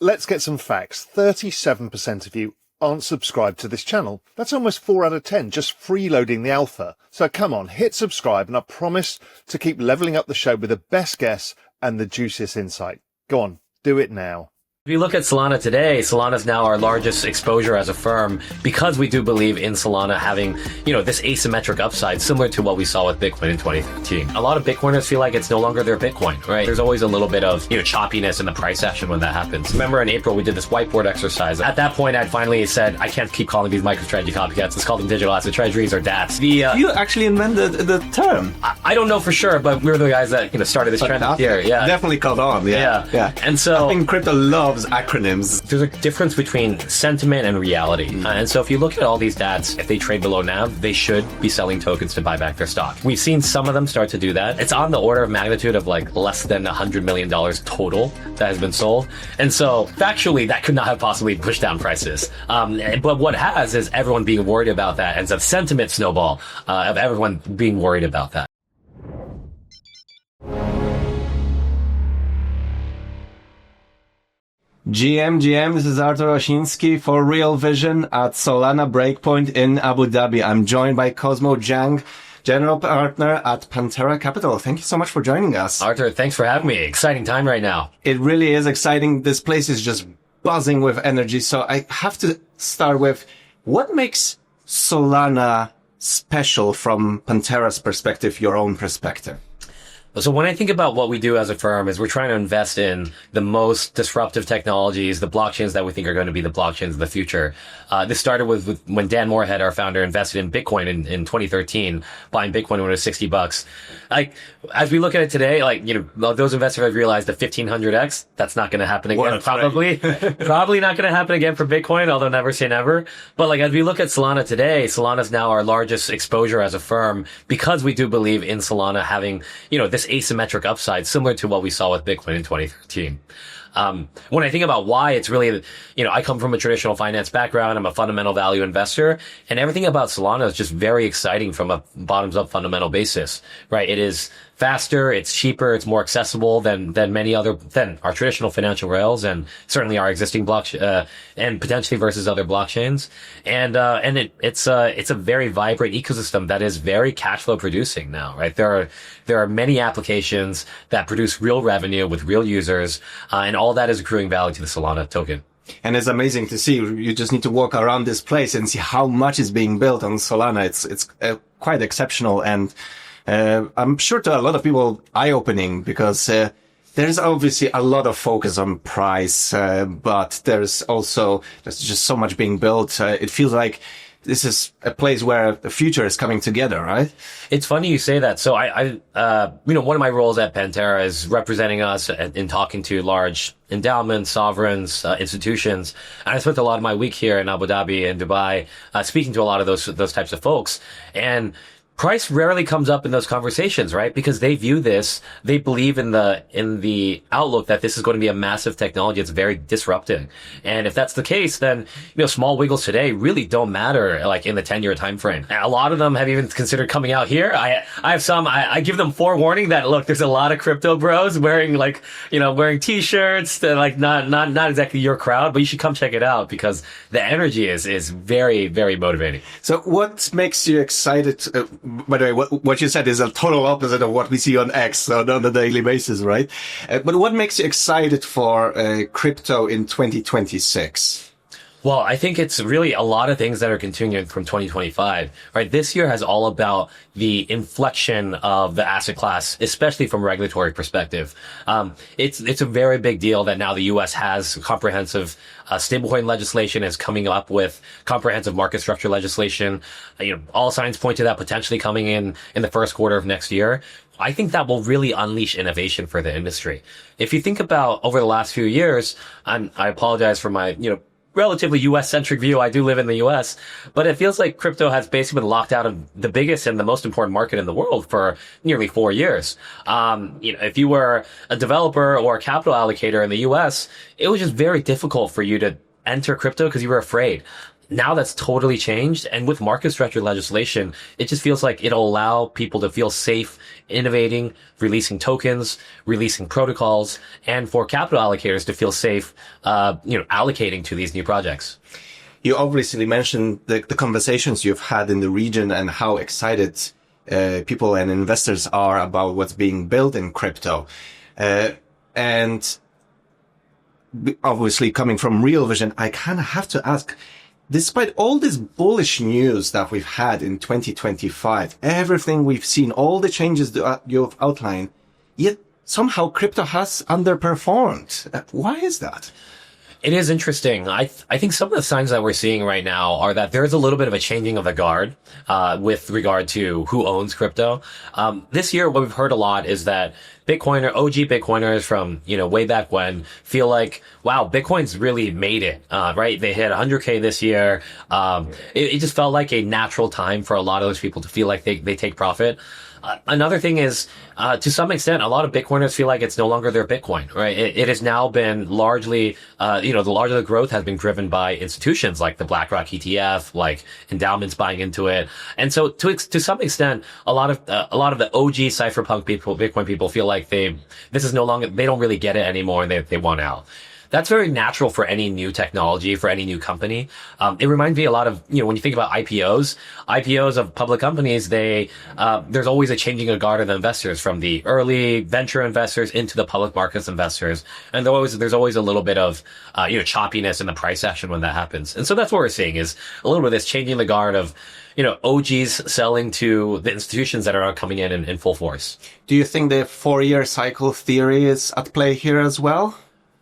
Let's get some facts. 37% of you aren't subscribed to this channel. That's almost 4 out of 10 just freeloading the alpha. So come on, hit subscribe and I promise to keep leveling up the show with the best guests and the juiciest insight. Go on, do it now. If you look at Solana today, Solana is now our largest exposure as a firm because we do believe in Solana having, this asymmetric upside similar to what we saw with Bitcoin in 2013. A lot of Bitcoiners feel like it's no longer their Bitcoin, right? There's always a little bit of, choppiness in the price action when that happens. Remember in April, we did this whiteboard exercise. At that point, I finally said, I can't keep calling these MicroStrategy copycats. Let's call them digital asset treasuries or DATs. You actually invented the term. I don't know for sure, but we're the guys that, started this trend here. Yeah. Definitely caught on. Yeah. And so I think crypto loves acronyms. There's a difference between sentiment and reality. And so if you look at all these DATs, if they trade below NAV, they should be selling tokens to buy back their stock. We've seen some of them start to do that. It's on the order of magnitude of like less than $100 million total that has been sold. And so factually, that could not have possibly pushed down prices. But what has is everyone being worried about that. And so sentiment snowball of everyone being worried about that. GM, this is Artur Osiński for Real Vision at Solana Breakpoint in Abu Dhabi. I'm joined by Cosmo Jiang, General Partner at Pantera Capital. Thank you so much for joining us. Artur, thanks for having me. Exciting time right now. It really is exciting. This place is just buzzing with energy. So I have to start with what makes Solana special from Pantera's perspective, your own perspective? So when I think about what we do as a firm is we're trying to invest in the most disruptive technologies, the blockchains that we think are going to be the blockchains of the future. This started with when Dan Moorhead, our founder, invested in Bitcoin in 2013, buying Bitcoin when it was $60. As we look at it today, those investors have realized the 1500x, that's not going to happen again. Probably not going to happen again for Bitcoin, although never say never. But as we look at Solana today, Solana is now our largest exposure as a firm because we do believe in Solana having, this asymmetric upside similar to what we saw with Bitcoin in 2013. When I think about why, it's really, I come from a traditional finance background. I'm a fundamental value investor, and everything about Solana is just very exciting from a bottoms up fundamental basis, right? It is faster, it's cheaper, it's more accessible than our traditional financial rails and certainly our existing blockchain, and potentially versus other blockchains. And it's a very vibrant ecosystem that is very cash flow producing now, right? There are many applications that produce real revenue with real users, and all that is accruing value to the Solana token. And it's amazing to see. You just need to walk around this place and see how much is being built on Solana. It's quite exceptional, and I'm sure to a lot of people eye-opening because there's obviously a lot of focus on price, but there's just so much being built. It feels like this is a place where the future is coming together, right? It's funny you say that. So one of my roles at Pantera is representing us in talking to large endowments, sovereigns, institutions. And I spent a lot of my week here in Abu Dhabi and Dubai, speaking to a lot of those types of folks. And price rarely comes up in those conversations, right? Because they view this, they believe in the outlook that this is going to be a massive technology. It's very disruptive. And if that's the case, then, small wiggles today really don't matter, in the 10-year time frame. A lot of them have even considered coming out here. I have some, I give them forewarning that, look, there's a lot of crypto bros wearing wearing t-shirts that not exactly your crowd, but you should come check it out because the energy is very, very motivating. So what makes you excited? By the way, what you said is a total opposite of what we see on X on a daily basis, right? But what makes you excited for crypto in 2026? Well, I think it's really a lot of things that are continuing from 2025, right? This year has all about the inflection of the asset class, especially from a regulatory perspective. It's a very big deal that now the U.S. has comprehensive stablecoin legislation, is coming up with comprehensive market structure legislation. All signs point to that potentially coming in the first quarter of next year. I think that will really unleash innovation for the industry. If you think about over the last few years, I apologize for my, relatively US-centric view. I do live in the US, but it feels like crypto has basically been locked out of the biggest and the most important market in the world for nearly 4 years. If you were a developer or a capital allocator in the US, it was just very difficult for you to enter crypto because you were afraid. Now that's totally changed. And with market structure legislation, it just feels like it'll allow people to feel safe, innovating, releasing tokens, releasing protocols, and for capital allocators to feel safe, allocating to these new projects. You obviously mentioned the conversations you've had in the region and how excited people and investors are about what's being built in crypto. And obviously coming from Real Vision, I kind of have to ask, despite all this bullish news that we've had in 2025, everything we've seen, all the changes that you've outlined, yet somehow crypto has underperformed. Why is that? It is interesting. I think some of the signs that we're seeing right now are that there's a little bit of a changing of the guard, with regard to who owns crypto. This year, what we've heard a lot is that OG Bitcoiners from, way back when feel like, wow, Bitcoin's really made it, right? They hit 100K this year. It just felt like a natural time for a lot of those people to feel like they take profit. Another thing is, to some extent, a lot of Bitcoiners feel like it's no longer their Bitcoin, right? It has now been largely, the larger growth has been driven by institutions like the BlackRock ETF, like endowments buying into it. And so to some extent, a lot of the OG Cypherpunk people, Bitcoin people feel like they don't really get it anymore and they want out. That's very natural for any new technology, for any new company. It reminds me a lot of, when you think about IPOs of public companies, there's always a changing of guard of the investors from the early venture investors into the public markets investors. And there's always a little bit of, choppiness in the price action when that happens. And so that's what we're seeing is a little bit of this changing the guard of, OGs selling to the institutions that are coming in full force. Do you think the 4-year cycle theory is at play here as well?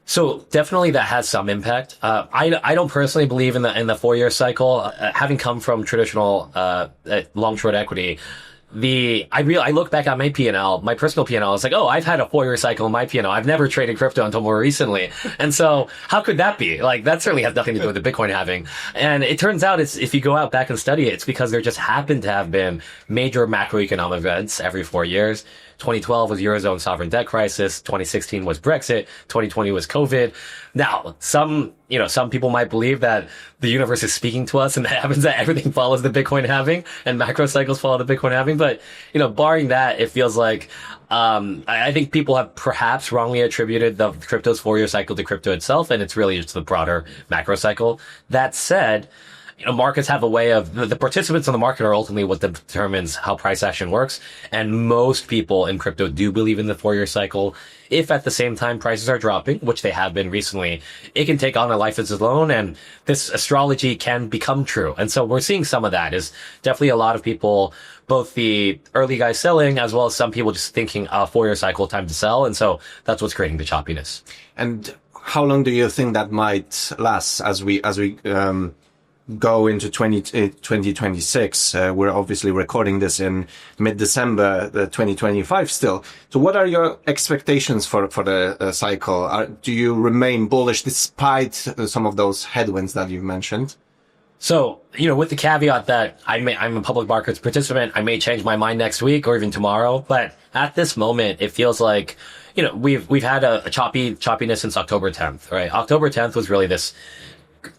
So definitely that has some impact. I don't personally believe in the 4-year cycle. Having come from traditional, long short equity, I look back at my P&L, my personal P&L. It's like, oh, I've had a 4-year cycle in my P&L. I've never traded crypto until more recently. And so how could that be? Like, that certainly has nothing to do with the Bitcoin halving. And it turns out if you go out back and study it, it's because there just happened to have been major macroeconomic events every 4 years. 2012 was Eurozone sovereign debt crisis. 2016 was Brexit. 2020 was COVID. Now, some people might believe that the universe is speaking to us and that happens that everything follows the Bitcoin halving and macro cycles follow the Bitcoin halving. But, barring that, it feels like, I think people have perhaps wrongly attributed the crypto's 4-year cycle to crypto itself. And it's really just the broader macro cycle. That said, markets have a way of, the participants in the market are ultimately what determines how price action works. And most people in crypto do believe in the 4-year cycle. If at the same time prices are dropping, which they have been recently, it can take on a life of its own and this astrology can become true. And so we're seeing some of that is definitely a lot of people, both the early guys selling as well as some people just thinking a 4-year cycle time to sell. And so that's what's creating the choppiness. And how long do you think that might last as we go into 2026. We're obviously recording this in mid-December, 2025 still. So what are your expectations for the cycle? Do you remain bullish despite some of those headwinds that you've mentioned? So, with the caveat that I'm a public markets participant, I may change my mind next week or even tomorrow. But at this moment, it feels like, we've had a choppiness since October 10th, right? October 10th was really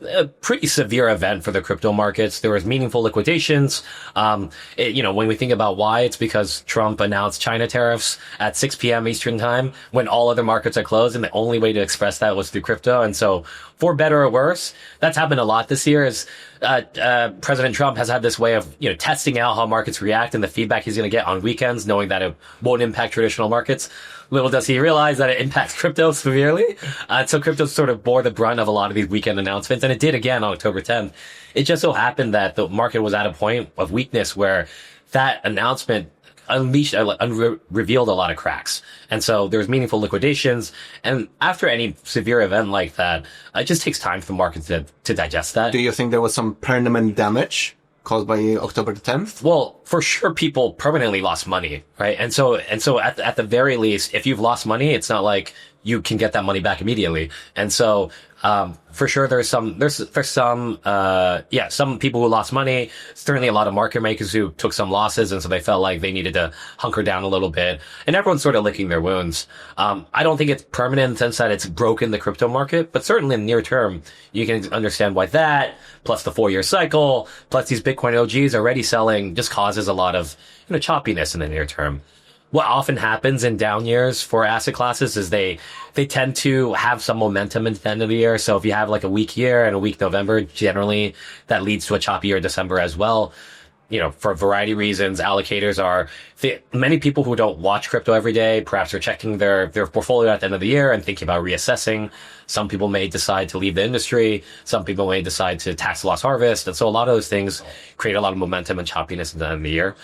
a pretty severe event for the crypto markets. There was meaningful liquidations. When we think about why, it's because Trump announced China tariffs at 6 p.m. Eastern time when all other markets are closed. And the only way to express that was through crypto. And so for better or worse, that's happened a lot this year is, President Trump has had this way of, testing out how markets react and the feedback he's going to get on weekends, knowing that it won't impact traditional markets. Little does he realize that it impacts crypto severely. So crypto sort of bore the brunt of a lot of these weekend announcements. And it did again on October 10th. It just so happened that the market was at a point of weakness where that announcement revealed a lot of cracks. And so there was meaningful liquidations. And after any severe event like that, it just takes time for the market to digest that. Do you think there was some permanent damage caused by October 10th? Well, for sure, people permanently lost money, right? And so at the very least, if you've lost money, it's not like you can get that money back immediately. And so, for sure, there's some people who lost money. Certainly a lot of market makers who took some losses. And so they felt like they needed to hunker down a little bit, and everyone's sort of licking their wounds. I don't think it's permanent in the sense that it's broken the crypto market, but certainly in the near term, you can understand why that, plus the 4-year cycle, plus these Bitcoin OGs already selling just causes a lot of, choppiness in the near term. What often happens in down years for asset classes is they tend to have some momentum at the end of the year. So if you have like a weak year and a weak November, generally that leads to a choppier December as well. For a variety of reasons, allocators many people who don't watch crypto every day, perhaps are checking their portfolio at the end of the year and thinking about reassessing. Some people may decide to leave the industry. Some people may decide to tax loss harvest. And so a lot of those things create a lot of momentum and choppiness at the end of the year.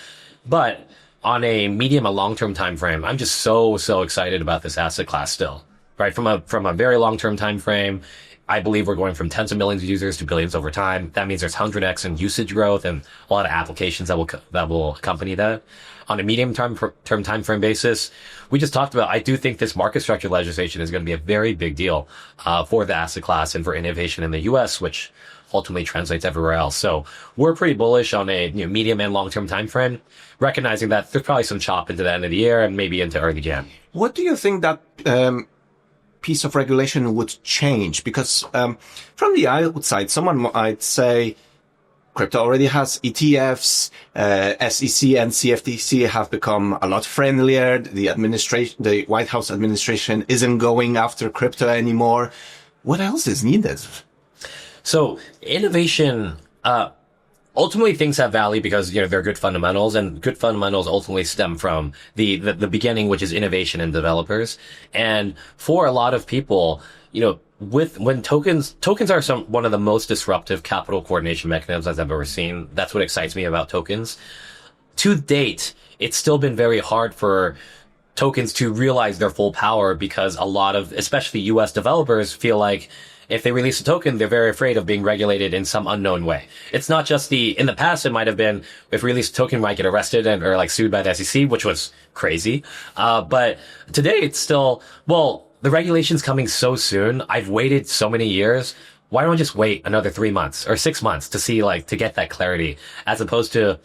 But on a medium and long-term time frame, I'm just so excited about this asset class still, right? From a very long-term time frame, I believe we're going from tens of millions of users to billions over time. That means there's 100x in usage growth and a lot of applications that will accompany that. On a medium-term time frame basis, we just talked about, I do think this market structure legislation is going to be a very big deal for the asset class and for innovation in the US, which ultimately translates everywhere else. So we're pretty bullish on a medium and long-term time frame, recognizing that there's probably some chop into the end of the year and maybe into early Jan. What do you think that piece of regulation would change? Because from the outside, someone might say crypto already has ETFs, SEC and CFTC have become a lot friendlier. The White House administration isn't going after crypto anymore. What else is needed? So innovation, ultimately things have value because, they're good fundamentals, and good fundamentals ultimately stem from the beginning, which is innovation in developers. And for a lot of people, when tokens are one of the most disruptive capital coordination mechanisms I've ever seen. That's what excites me about tokens. To date, it's still been very hard for tokens to realize their full power because a lot of, especially US developers, feel like if they release a token, they're very afraid of being regulated in some unknown way. It's not just in the past, it might have been, if we release a token, we might get arrested or like sued by the SEC, which was crazy. But today it's still, the regulation's coming so soon. I've waited so many years. Why don't I just wait another 3 months or 6 months to see, to get that clarity, as opposed to,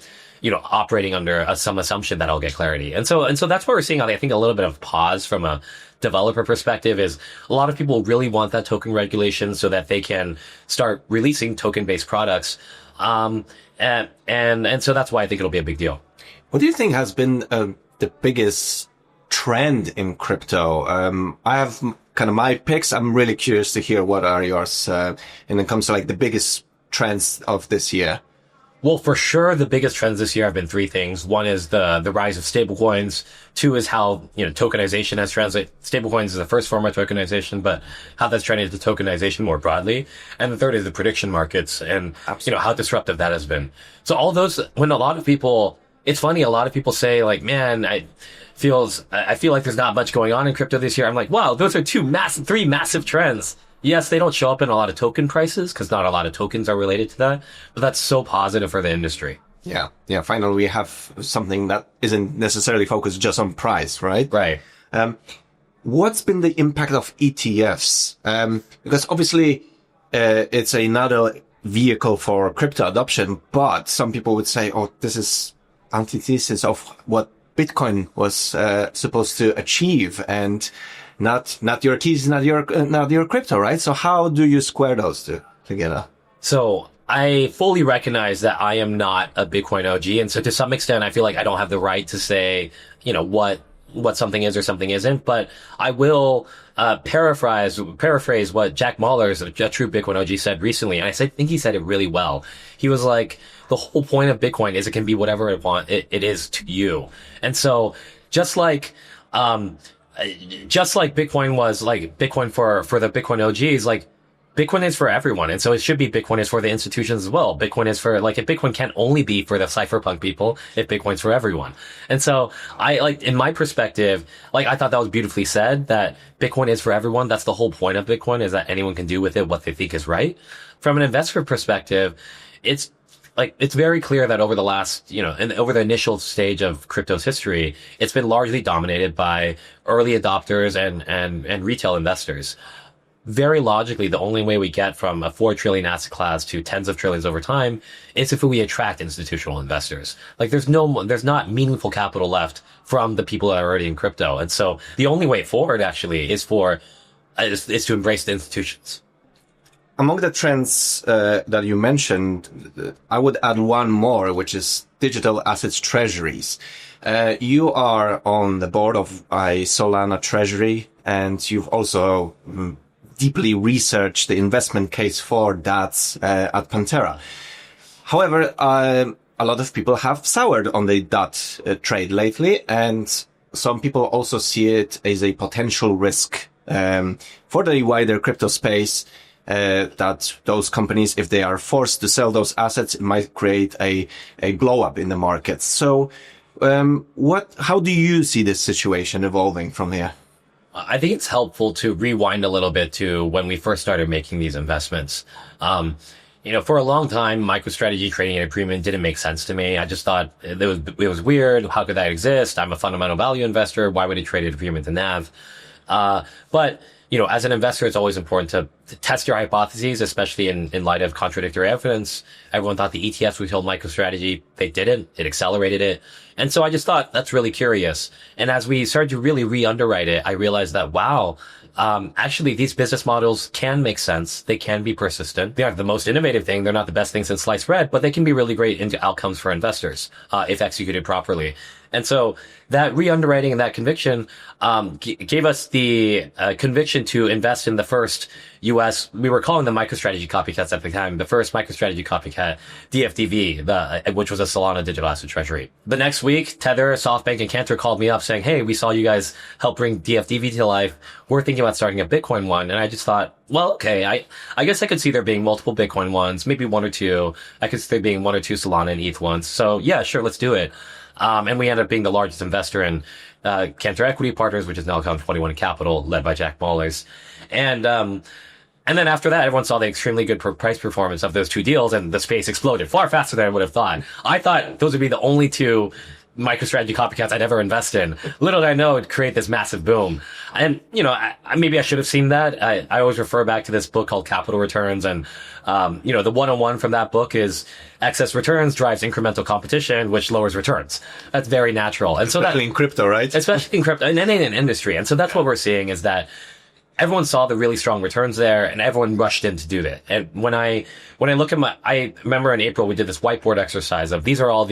operating under some assumption that I'll get clarity. And so that's why we're seeing, I think, a little bit of pause from a developer perspective. Is a lot of people really want that token regulation so that they can start releasing token-based products. And so that's why I think it'll be a big deal. What do you think has been the biggest trend in crypto? I have kind of my picks. I'm really curious to hear what are yours when it comes to the biggest trends of this year. Well, for sure, the biggest trends this year have been three things. One is the rise of stablecoins. Two is how, tokenization has translated. Stablecoins is the first form of tokenization, but how that's translated to tokenization more broadly. And the third is the prediction markets and, how disruptive that has been. So all those, when a lot of people, it's funny, a lot of people say man, I feel like there's not much going on in crypto this year. I'm like, wow, those are three massive trends. Yes, they don't show up in a lot of token prices because not a lot of tokens are related to that, but that's so positive for the industry. Yeah. Finally, we have something that isn't necessarily focused just on price, right? Right. What's been the impact of ETFs? Because obviously, it's another vehicle for crypto adoption, but some people would say, this is antithesis of what Bitcoin was supposed to achieve, and not your keys, not your crypto, right? So how do you square those two together? So I fully recognize that I am not a Bitcoin OG. And so to some extent, I feel like I don't have the right to say, what something is or something isn't, but I will, paraphrase what Jack Mallers, a true Bitcoin OG, said recently. And I think he said it really well. He was like, the whole point of Bitcoin is it can be whatever it is to you. And so just like Bitcoin was Bitcoin for the Bitcoin OGs, Bitcoin is for everyone. And so it should be Bitcoin is for the institutions as well. Bitcoin is for, if Bitcoin can't only be for the Cypherpunk people, if Bitcoin's for everyone. And so in my perspective, I thought that was beautifully said, that Bitcoin is for everyone. That's the whole point of Bitcoin, is that anyone can do with it what they think is right. From an investor perspective, it's like, it's very clear that over the last, and over the initial stage of crypto's history, it's been largely dominated by early adopters and retail investors. Very logically, the only way we get from a 4 trillion asset class to tens of trillions over time is if we attract institutional investors. Like, there's not meaningful capital left from the people that are already in crypto. And so the only way forward actually is to embrace the institutions. Among the trends that you mentioned, I would add one more, which is digital assets treasuries. You are on the board of a Solana treasury, and you've also deeply researched the investment case for DATs at Pantera. However, a lot of people have soured on the DAT trade lately, and some people also see it as a potential risk for the wider crypto space. That those companies, if they are forced to sell those assets, it might create a blow up in the market. So, how do you see this situation evolving from here? I think it's helpful to rewind a little bit to when we first started making these investments. For a long time, MicroStrategy trading at a premium didn't make sense to me. I just thought it was weird. How could that exist? I'm a fundamental value investor. Why would it trade at a premium to NAV? But as an investor, it's always important to test your hypotheses, especially in light of contradictory evidence. Everyone thought the ETFs would kill MicroStrategy. They didn't. It accelerated it. And so I just thought that's really curious. And as we started to really re-underwrite it, I realized that, wow, actually these business models can make sense. They can be persistent. They aren't the most innovative thing. They're not the best thing since sliced bread, but they can be really great into outcomes for investors, if executed properly. And so that re-underwriting and that conviction gave us the conviction to invest in the first U.S. We were calling them MicroStrategy copycats at the time. The first MicroStrategy copycat, DFDV, which was a Solana digital asset treasury. The next week, Tether, SoftBank, and Cantor called me up saying, "Hey, we saw you guys help bring DFDV to life. We're thinking about starting a Bitcoin one." And I just thought, well, okay, I guess I could see there being multiple Bitcoin ones, maybe one or two. I could see there being one or two Solana and ETH ones. So yeah, sure, let's do it. And we ended up being the largest investor in Cantor Equity Partners, which is now called 21 Capital, led by Jack Mallers. And then after that, everyone saw the extremely good price performance of those two deals, and the space exploded far faster than I would have thought. I thought those would be the only two MicroStrategy copycats I'd ever invest in. Little did I know it'd create this massive boom. And, maybe I should have seen that. I always refer back to this book called Capital Returns. And, the 101 from that book is excess returns drives incremental competition, which lowers returns. That's very natural. And so especially in crypto, right? Especially in crypto and in an industry. And so that's what we're seeing is that everyone saw the really strong returns there, and everyone rushed in to do that. And when I look at I remember in April we did this whiteboard exercise of these are all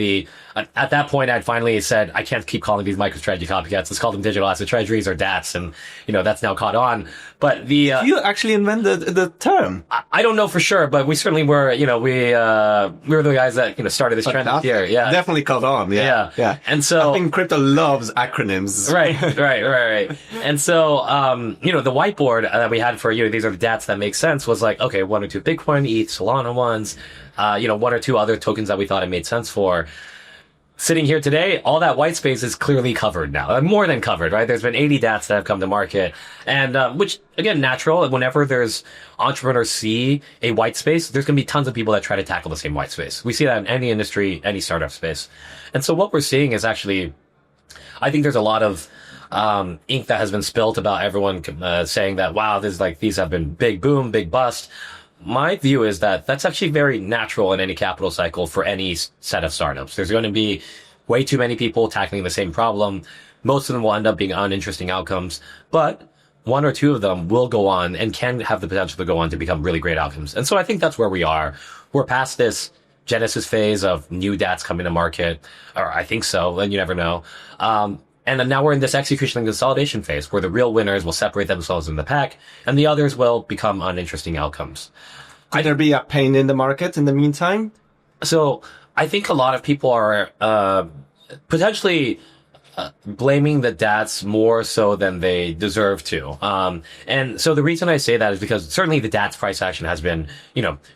at that point I'd finally said, I can't keep calling these MicroStrategy copycats. Let's call them digital asset treasuries or DATs, and that's now caught on. But you actually invented the term. I don't know for sure, but we certainly were. We were the guys that started this trend here. Yeah, definitely caught on. Yeah. And so I think crypto loves acronyms. Right. And so the whiteboard that we had for these are the DATs that make sense was like, okay, one or two Bitcoin, ETH, Solana ones, one or two other tokens that we thought it made sense for. Sitting here today, all that white space is clearly covered now. More than covered, right? There's been 80 DATs that have come to market. And, which, again, natural. Whenever there's entrepreneurs see a white space, there's going to be tons of people that try to tackle the same white space. We see that in any industry, any startup space. And so what we're seeing is actually, I think there's a lot of ink that has been spilt about everyone saying that, wow, these have been big boom, big bust. My view is that that's actually very natural in any capital cycle for any set of startups. There's going to be way too many people tackling the same problem. Most of them will end up being uninteresting outcomes, but one or two of them will go on and can have the potential to go on to become really great outcomes. And so I think that's where we are. We're past this genesis phase of new DATs coming to market, or I think so, and you never know. And then now we're in this execution and consolidation phase where the real winners will separate themselves in the pack and the others will become uninteresting outcomes. Could there be a pain in the market in the meantime? So I think a lot of people are potentially blaming the DATs more so than they deserve to. And so the reason I say that is because certainly the DATs price action has been,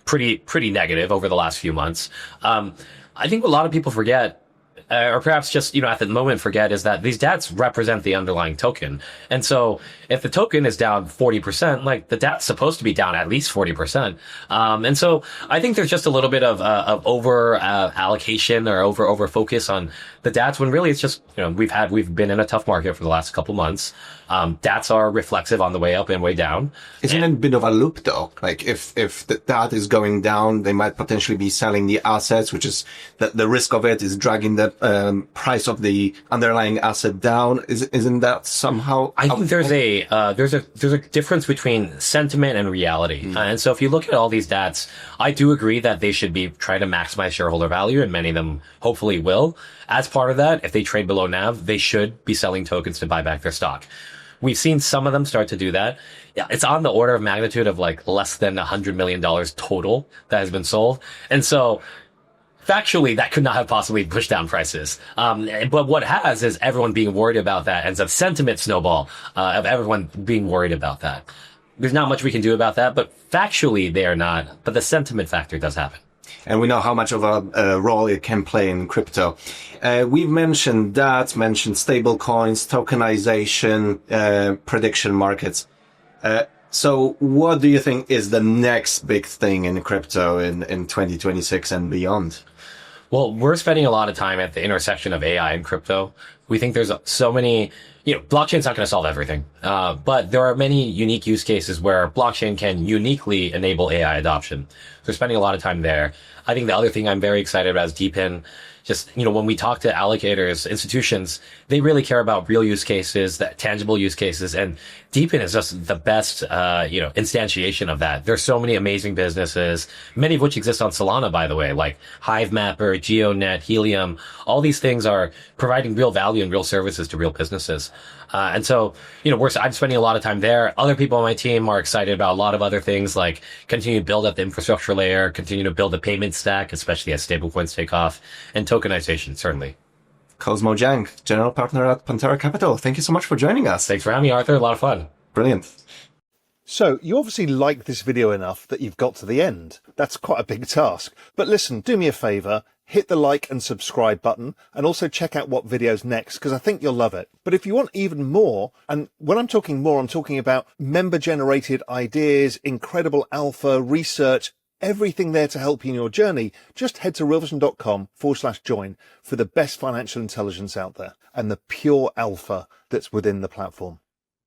pretty negative over the last few months. I think a lot of people forget or perhaps just, at the moment forget, is that these DATs represent the underlying token. And so if the token is down 40%, like the DAT's supposed to be down at least 40%. And so I think there's just a little bit of over allocation or over focus on the DATs when really it's just, we've been in a tough market for the last couple months. DATs are reflexive on the way up and way down. Isn't it a bit of a loop though? Like if the DAT is going down, they might potentially be selling the assets, which is the risk of it is dragging the price of the underlying asset down. Isn't that somehow? I think there's a difference between sentiment and reality. And so if you look at all these DATs, I do agree that they should be trying to maximize shareholder value, and many of them hopefully will. As part of that, if they trade below NAV, they should be selling tokens to buy back their stock. We've seen some of them start to do that. Yeah, it's on the order of magnitude of like less than $100 million total that has been sold. And so factually, that could not have possibly pushed down prices. But what has is everyone being worried about that, and a sentiment snowball of everyone being worried about that. There's not much we can do about that, but factually they are not. But the sentiment factor does happen. And we know how much of a role it can play in crypto. We've mentioned that, mentioned stablecoins, tokenization, prediction markets. So what do you think is the next big thing in crypto in 2026 and beyond? Well, we're spending a lot of time at the intersection of AI and crypto. We think there's so many, blockchain's not going to solve everything. But there are many unique use cases where blockchain can uniquely enable AI adoption. So we're spending a lot of time there. I think the other thing I'm very excited about is DePIN. Just, when we talk to allocators, institutions, they really care about real use cases, that tangible use cases. And DePIN is just the best, instantiation of that. There's so many amazing businesses, many of which exist on Solana, by the way, like Hivemapper, GeoNet, Helium. All these things are providing real value and real services to real businesses. And so, I'm spending a lot of time there. Other people on my team are excited about a lot of other things, like continue to build up the infrastructure layer, continue to build the payment stack, especially as stablecoins take off, and tokenization, certainly. Cosmo Jiang, General Partner at Pantera Capital. Thank you so much for joining us. Thanks for having me, Arthur. A lot of fun. Brilliant. So you obviously like this video enough that you've got to the end. That's quite a big task. But listen, do me a favor, hit the like and subscribe button, and also check out what video's next, because I think you'll love it. But if you want even more, and when I'm talking more, I'm talking about member-generated ideas, incredible alpha, research, everything there to help you in your journey, just head to realvision.com/join for the best financial intelligence out there and the pure alpha that's within the platform.